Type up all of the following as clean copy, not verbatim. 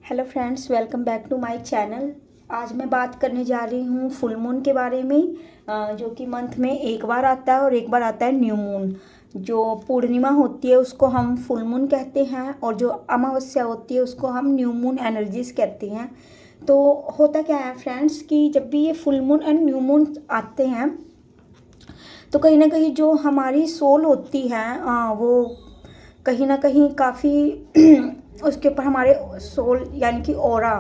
Hello friends, welcome back to my channel. आज मैं बात करने जा रही हूँ फुल मून के बारे में, जो कि मंथ में एक बार आता है और एक बार आता है न्यू मून। जो पूर्णिमा होती है उसको हम फुल मून कहते हैं और जो अमावस्या होती है उसको हम न्यू मून एनर्जीज कहते हैं। तो होता क्या है फ्रेंड्स कि जब भी ये full moon and new moon आते हैं तो कहीं ना कहीं जो हमारी सोल होती है वो कहीं ना कहीं काफ़ी उसके ऊपर हमारे सोल यानी कि ओरा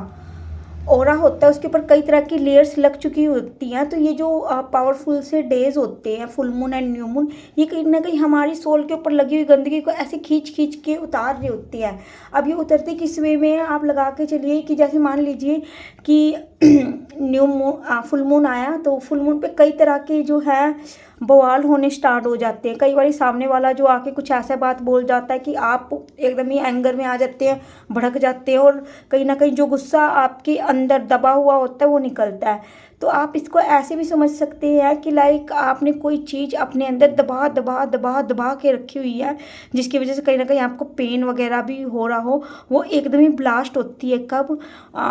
ओरा होता है, उसके ऊपर कई तरह की लेयर्स लग चुकी होती हैं। तो ये जो पावरफुल से डेज होते हैं full moon and new moon, ये कहीं ना कहीं हमारी सोल के ऊपर लगी हुई गंदगी को ऐसे खींच खींच के उतार रही होती है। अब ये उतरती किस वे में है, आप लगा के चलिए कि जैसे मान लीजिए कि न्यू मून फुल मून आया तो फुल मून पे कई तरह के जो है बवाल होने स्टार्ट हो जाते हैं। कई बार सामने वाला जो आके कुछ ऐसा बात बोल जाता है कि आप एकदम ही एंगर में आ जाते हैं, भड़क जाते हैं और कहीं ना कहीं जो गुस्सा आपके अंदर दबा हुआ होता है वो निकलता है। तो आप इसको ऐसे भी समझ सकते हैं कि लाइक आपने कोई चीज़ अपने अंदर दबा दबा दबा दबा के रखी हुई है, जिसकी वजह से कहीं ना कहीं आपको पेन वगैरह भी हो रहा हो, वो एकदम ही ब्लास्ट होती है। कब?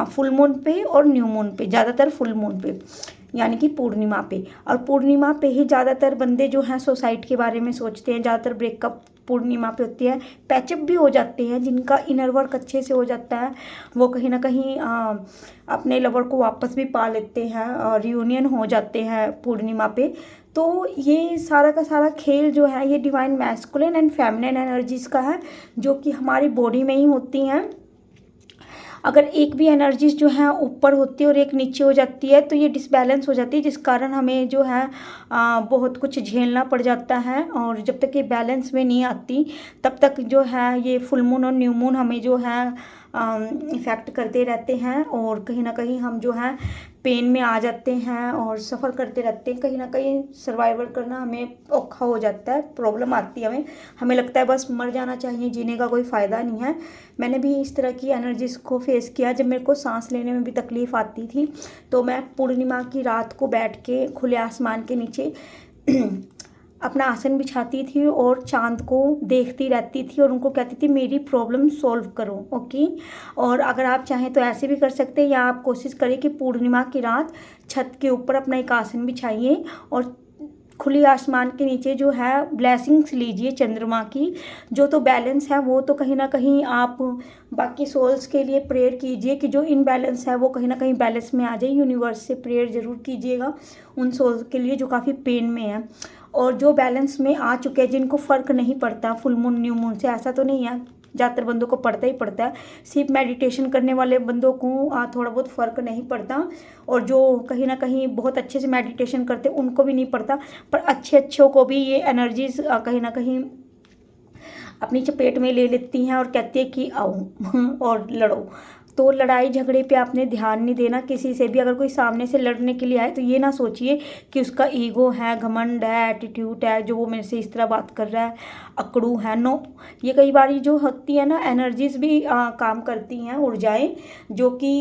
फुल मून पे और न्यू मून पे, ज़्यादातर फुल मून पे यानी कि पूर्णिमा पे। और पूर्णिमा पे ही ज़्यादातर बंदे जो हैं सुसाइड के बारे में सोचते हैं। ज़्यादातर ब्रेकअप पूर्णिमा पे होती है। पैचअप भी हो जाते हैं, जिनका इनर वर्क अच्छे से हो जाता है वो कहीं ना कहीं अपने लवर को वापस भी पा लेते हैं और रियूनियन हो जाते हैं पूर्णिमा पे। तो ये सारा का सारा खेल जो है ये divine masculine and feminine energies का है, जो कि हमारी बॉडी में ही होती हैं। अगर एक भी एनर्जीज जो है ऊपर होती है और एक नीचे हो जाती है तो ये डिसबैलेंस हो जाती है, जिस कारण हमें जो है बहुत कुछ झेलना पड़ जाता है। और जब तक ये बैलेंस में नहीं आती तब तक जो है ये फुल मून और न्यू मून हमें जो है इफ़ेक्ट करते रहते हैं और कहीं ना कहीं हम जो है पेन में आ जाते हैं और सफ़र करते रहते हैं। कहीं ना कहीं सर्वाइवल करना हमें औखा हो जाता है, प्रॉब्लम आती है हमें। हमें लगता है बस मर जाना चाहिए, जीने का कोई फ़ायदा नहीं है। मैंने भी इस तरह की एनर्जीज़ को फेस किया। जब मेरे को सांस लेने में भी तकलीफ़ आती थी तो मैं पूर्णिमा की रात को बैठ के खुले आसमान के नीचे अपना आसन बिछाती थी और चांद को देखती रहती थी और उनको कहती थी मेरी प्रॉब्लम सॉल्व करो। ओके। और अगर आप चाहें तो ऐसे भी कर सकते हैं, या आप कोशिश करें कि पूर्णिमा की रात छत के ऊपर अपना एक आसन बिछाइए और खुली आसमान के नीचे जो है ब्लेसिंग्स लीजिए चंद्रमा की। जो तो बैलेंस है वो तो कहीं ना कहीं आप बाकी सोल्स के लिए प्रेयर कीजिए कि जो इनबैलेंस है वो कहीं ना कहीं बैलेंस में आ जाए। यूनिवर्स से प्रेयर ज़रूर कीजिएगा उन सोल्स के लिए जो काफ़ी पेन में है। और जो बैलेंस में आ चुके हैं, जिनको फ़र्क नहीं पड़ता फुल मून न्यू मून से, ऐसा तो नहीं है, ज़्यादातर बंदों को पड़ता ही पड़ता है। सिर्फ मेडिटेशन करने वाले बंदों को थोड़ा बहुत फ़र्क नहीं पड़ता, और जो कहीं ना कहीं बहुत अच्छे से मेडिटेशन करते हैं उनको भी नहीं पड़ता। पर अच्छे अच्छों को भी ये एनर्जीज कहीं ना कहीं अपनी चपेट में ले लेती हैं और कहती है कि आओ और लड़ो। तो लड़ाई झगड़े पे आपने ध्यान नहीं देना किसी से भी। अगर कोई सामने से लड़ने के लिए आए तो ये ना सोचिए कि उसका ईगो है, घमंड है, एटीट्यूड है, जो वो मेरे से इस तरह बात कर रहा है, अकड़ू है। नो, ये कई बार जो होती है ना एनर्जीज भी काम करती हैं, ऊर्जाएं, जो कि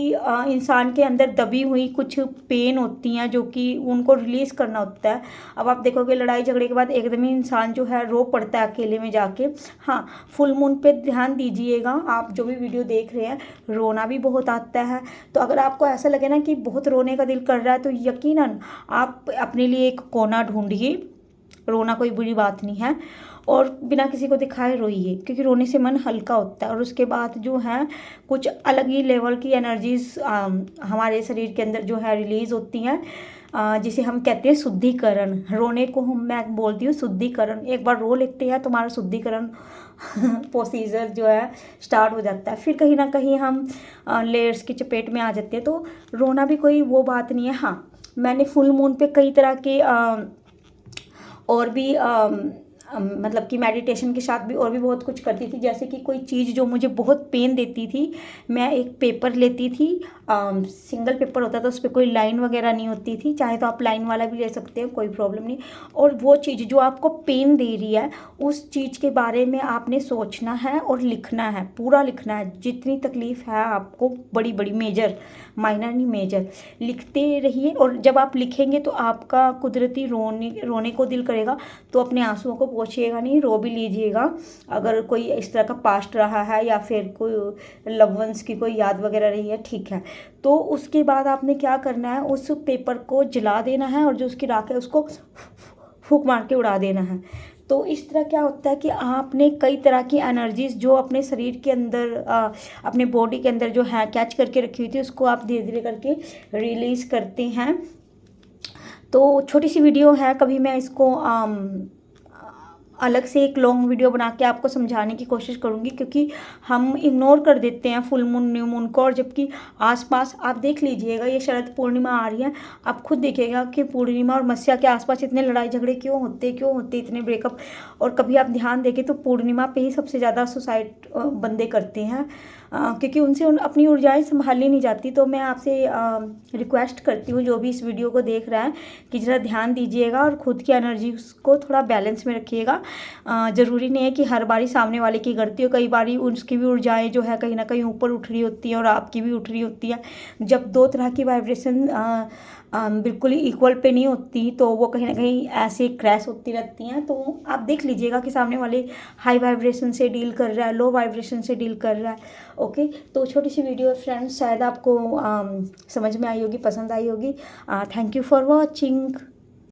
इंसान के अंदर दबी हुई कुछ पेन होती हैं जो कि उनको रिलीज़ करना होता है। अब आप देखोगे लड़ाई झगड़े के बाद एकदम ही इंसान जो है रो पड़ता है अकेले में जाके। हाँ, फुल मून पे ध्यान दीजिएगा। आप जो भी वीडियो देख रहे हैं, रोना भी बहुत आता है। तो अगर आपको ऐसा लगे ना कि बहुत रोने का दिल कर रहा है तो यकीनन आप अपने लिए एक कोना ढूंढिए। रोना कोई बुरी बात नहीं है और बिना किसी को दिखाए रोइए, क्योंकि रोने से मन हल्का होता है और उसके बाद जो है कुछ अलग ही लेवल की एनर्जीज हमारे शरीर के अंदर जो है रिलीज होती हैं, जिसे हम कहते हैं शुद्धिकरण। रोने को मैं बोलती हूँ शुद्धिकरण। एक बार रो लेते हैं तुम्हारा शुद्धिकरण प्रोसीजर जो है स्टार्ट हो जाता है। फिर कहीं ना कहीं हम लेयर्स की चपेट में आ जाते हैं। तो रोना भी कोई वो बात नहीं है। हाँ, मैंने फुल मून पे कई तरह के और भी मतलब कि मेडिटेशन के साथ भी और भी बहुत कुछ करती थी। जैसे कि कोई चीज़ जो मुझे बहुत पेन देती थी, मैं एक पेपर लेती थी, सिंगल पेपर होता था, उस पर कोई लाइन वगैरह नहीं होती थी। चाहे तो आप लाइन वाला भी ले सकते हैं, कोई प्रॉब्लम नहीं। और वो चीज़ जो आपको पेन दे रही है उस चीज़ के बारे में आपने सोचना है और लिखना है, पूरा लिखना है। जितनी तकलीफ़ है आपको, बड़ी बड़ी, मेजर, माइनर नहीं मेजर, लिखते रहिए। और जब आप लिखेंगे तो आपका कुदरती रोने को दिल करेगा, तो अपने आंसुओं को पोछिएगा नहीं, रो भी लीजिएगा अगर कोई इस तरह का पास्ट रहा है या फिर कोई लव वंस की कोई याद वगैरह रही है, ठीक है। तो उसके बाद आपने क्या करना है, उस पेपर को जला देना है और जो उसकी राख है उसको फूंक मार के उड़ा देना है। तो इस तरह क्या होता है कि आपने कई तरह की एनर्जीज जो अपने शरीर के अंदर अपने बॉडी के अंदर जो है कैच करके रखी हुई थी, उसको आप धीरे धीरे करके रिलीज़ करते हैं। तो छोटी सी वीडियो है, कभी मैं इसको अलग से एक लॉन्ग वीडियो बना के आपको समझाने की कोशिश करूँगी, क्योंकि हम इग्नोर कर देते हैं फुल मून न्यू मून को। और जबकि आसपास आप देख लीजिएगा, ये शरद पूर्णिमा आ रही है, आप खुद देखिएगा कि पूर्णिमा और मस्या के आसपास इतने लड़ाई झगड़े क्यों होते इतने ब्रेकअप। और कभी आप ध्यान देखें तो पूर्णिमा पे ही सबसे ज़्यादा सुसाइड बंदे करते हैं, क्योंकि उनसे अपनी ऊर्जाएं संभाली नहीं जाती। तो मैं आपसे रिक्वेस्ट करती हूँ, जो भी इस वीडियो को देख रहा है, कि ज़रा ध्यान दीजिएगा और ख़ुद की एनर्जी को थोड़ा बैलेंस में रखिएगा। ज़रूरी नहीं है कि हर बारी सामने वाले की गलती हो, कई बारी उसकी भी ऊर्जाएं जो है कहीं ना कहीं ऊपर उठ रही होती हैं और आपकी भी उठ रही होती है। जब दो तरह की वाइब्रेशन बिल्कुल ही इक्वल पे नहीं होती, तो वो कहीं ना कहीं ऐसे क्रैश होती रहती हैं। तो आप देख लीजिएगा कि सामने वाले हाई वाइब्रेशन से डील कर रहा है, लो वाइब्रेशन से डील कर रहा है। ओके, तो छोटी सी वीडियो फ्रेंड्स शायद आपको समझ में आई होगी, पसंद आई होगी। Thank you for watching.